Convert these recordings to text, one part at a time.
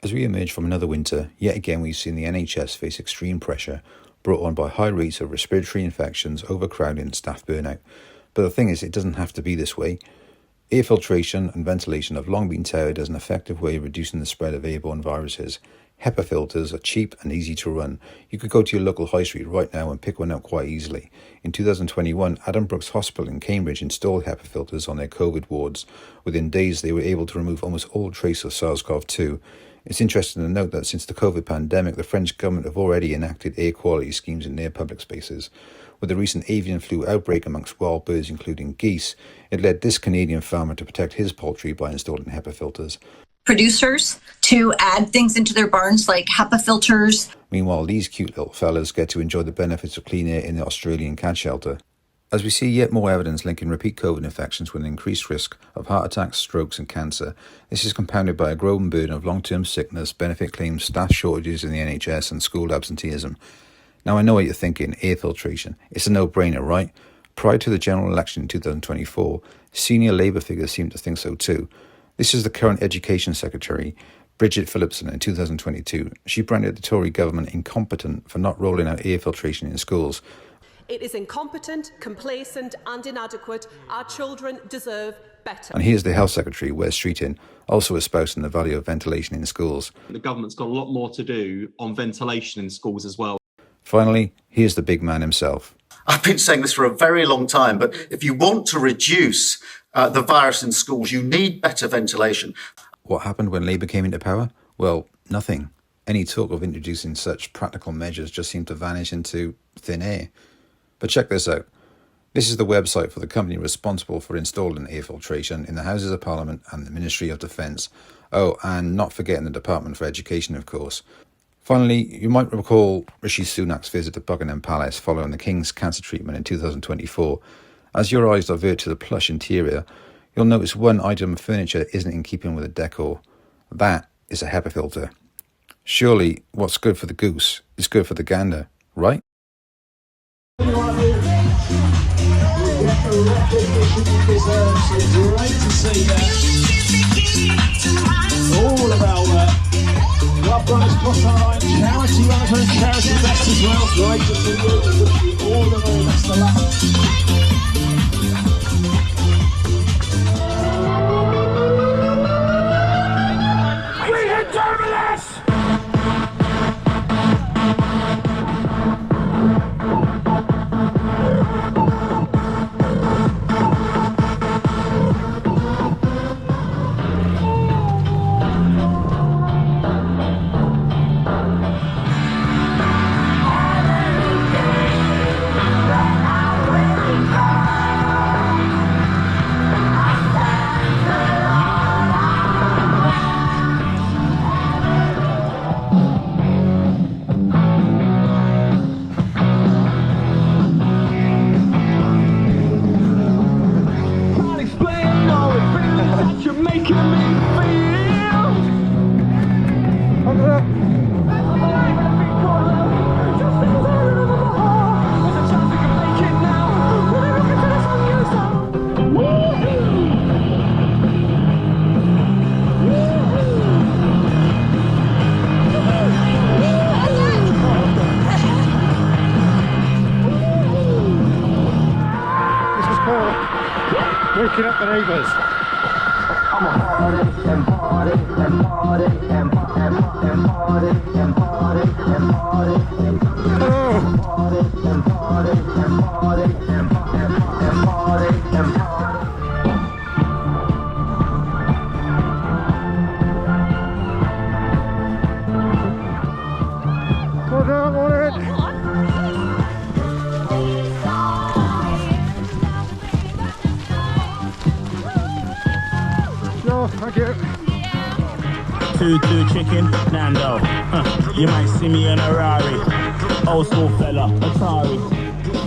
As we emerge from another winter, yet again we've seen the NHS face extreme pressure brought on by high rates of respiratory infections, overcrowding and staff burnout. But the thing is, it doesn't have to be this way. Air filtration and ventilation have long been touted as an effective way of reducing the spread of airborne viruses. HEPA filters are cheap and easy to run. You could go to your local high street right now and pick one up quite easily. In 2021, Adam Brooks Hospital in Cambridge installed HEPA filters on their COVID wards. Within days, they were able to remove almost all trace of SARS-CoV-2. It's interesting to note that since the COVID pandemic, the French government have already enacted air quality schemes in their public spaces. With the recent avian flu outbreak amongst wild birds, including geese, it led this Canadian farmer to protect his poultry by installing HEPA filters. Producers to add things into their barns like HEPA filters. Meanwhile, these cute little fellas get to enjoy the benefits of clean air in the Australian cat shelter. As we see yet more evidence linking repeat COVID infections with an increased risk of heart attacks, strokes and cancer, this is compounded by a growing burden of long-term sickness, benefit claims, staff shortages in the NHS and school absenteeism. Now I know what you're thinking, air filtration. It's a no-brainer, right? Prior to the general election in 2024, senior Labour figures seem to think so too. This is the current Education Secretary, Bridget Phillipson, in 2022. She branded the Tory government incompetent for not rolling out air filtration in schools. It is incompetent, complacent and inadequate. Our children deserve better. And here's the Health Secretary, Wes Streeting, also espousing the value of ventilation in schools. The government's got a lot more to do on ventilation in schools as well. Finally, here's the big man himself. I've been saying this for a very long time, but if you want to reduce the virus in schools, you need better ventilation. What happened when Labour came into power? Well, nothing. Any talk of introducing such practical measures just seemed to vanish into thin air. But check this out. This is the website for the company responsible for installing air filtration in the Houses of Parliament and the Ministry of Defence. Oh, and not forgetting the Department for Education, of course. Finally, you might recall Rishi Sunak's visit to Buckingham Palace following the King's cancer treatment in 2024. As your eyes divert to the plush interior, you'll notice one item of furniture isn't in keeping with the decor. That is a HEPA filter. Surely, what's good for the goose is good for the gander, right? All about Love Runners Cross our Line, charity runners and charity best as well. Great to see you, all the way, that's the love. Waking up the neighbours. I'm a party and party and party and party and party and party and party and party and party and party and party and party. Well done, Warren. Thank you. 2-2 chicken, Nando. You might see me in a Rari. Old school fella, Atari.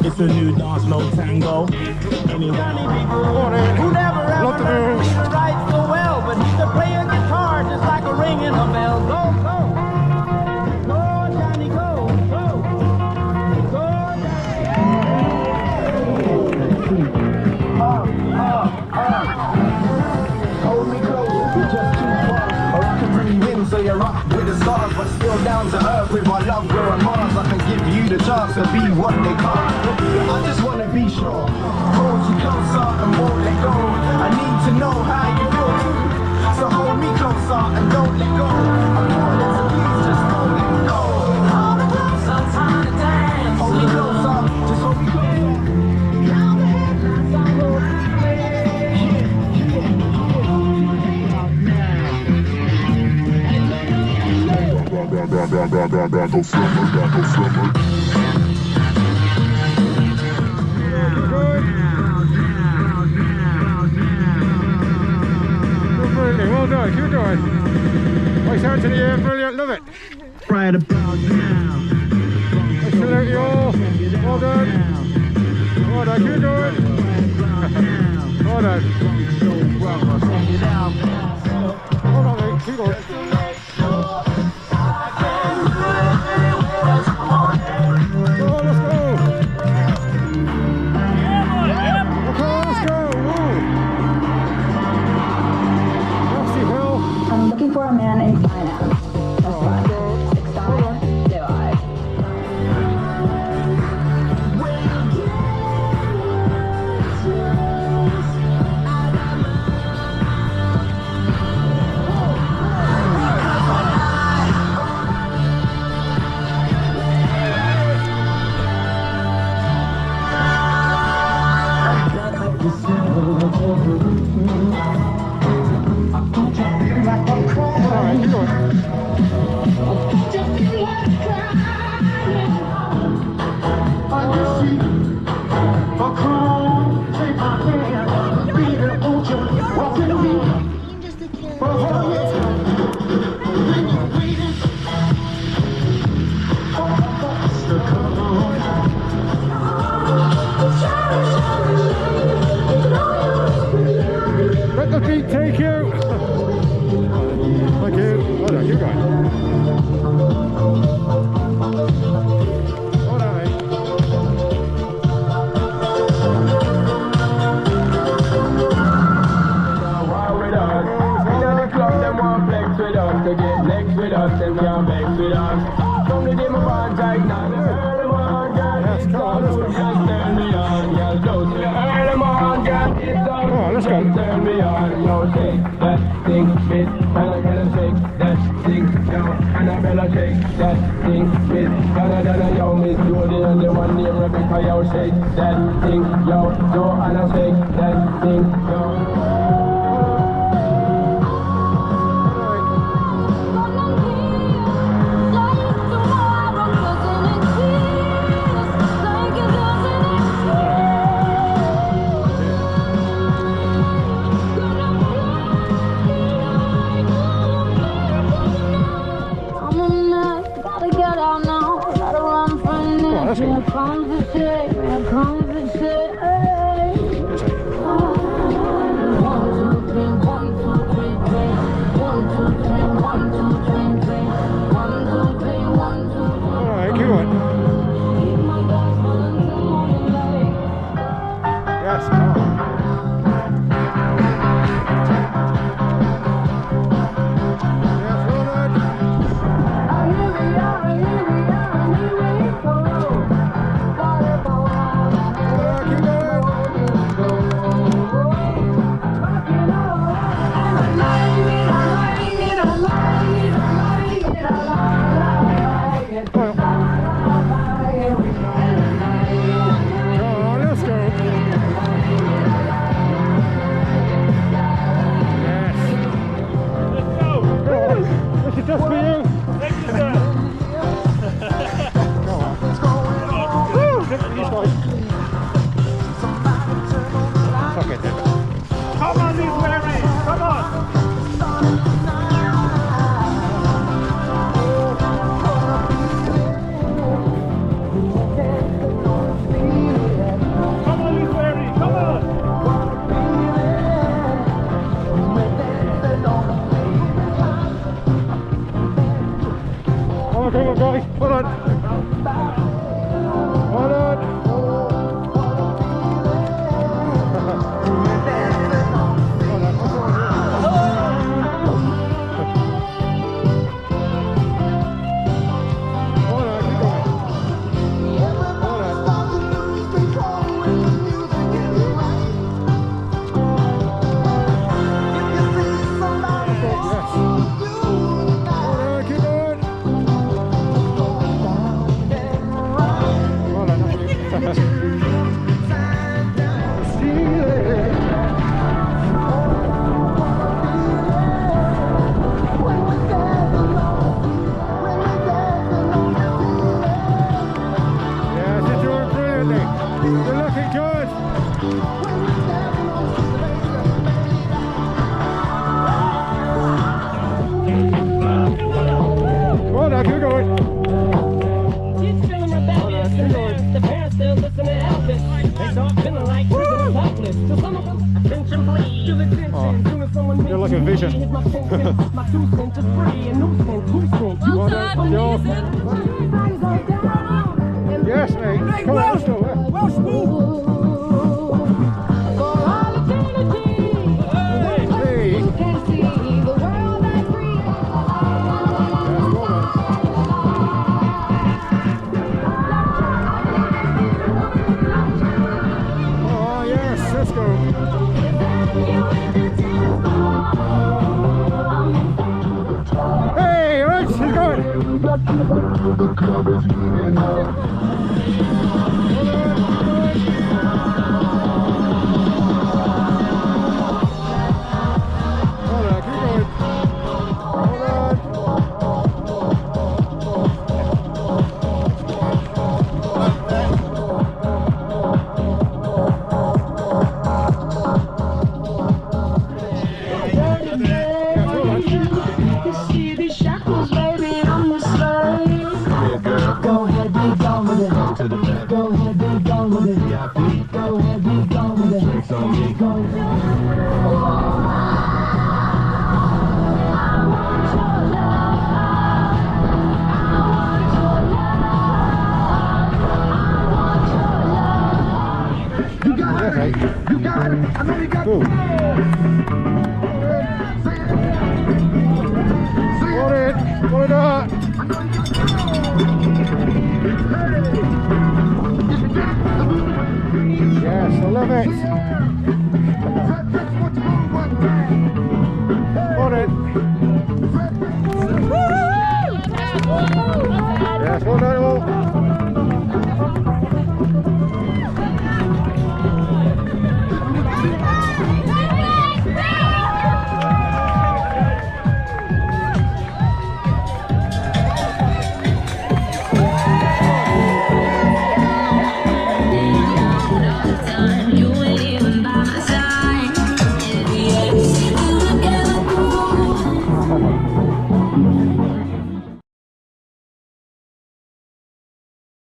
It's a new dance, no tango. Anyway, who never ever learned to write so well, but he's a playing guitar just like a ring in a bell. Go, go. Go, Johnny, go, go. Go, Johnny. Hold me close, we're just too far. Hope to bring wind down, so you're up with the stars, but still down to earth. With our love, we're on Mars. I can give you the chance to be what they can't. I just wanna be sure. Hold you closer and won't let go. I need to know how you feel too. So hold me closer and don't let go. I'm calling, so please just don't let go. Hold me closer, time to dance. Hold me closer, just hold me closer. Now the headlights are rolling. Brilliant, well done, keep going. Nice hands in the air, brilliant, love it. Right about now. I salute you all, well done. Well done, keep going. Well done. Hold on mate, keep going. I'm looking for a man in finance. That's right. 6'5", blue eyes. Let the beat take you. Thank you. Well done, you guys. Well done, mate. To get next with us, and can't vex with us. From the day my bond right now, the early morning, girl, it's all good, just turn me on, girl, don't the early morning, girl, it's all good, let's go. just turn me on, yo, shake that thing, miss, Annabella, shake that thing, yo, Annabella, shake that thing, miss, Canada, yo, Miss Judy, and the one named Rebecca, yo, shake that thing, yo, Joanna, shake that thing, yo. like a vision. Well done, Joe. Yes, mate. Come on, let's go. Welshpool! Oh, yes, let's go. Hey, right, he's going. Hold on, keep going. Hold on. Go. Hold it up. Yes, I love it. Hold it. Yes, hold on.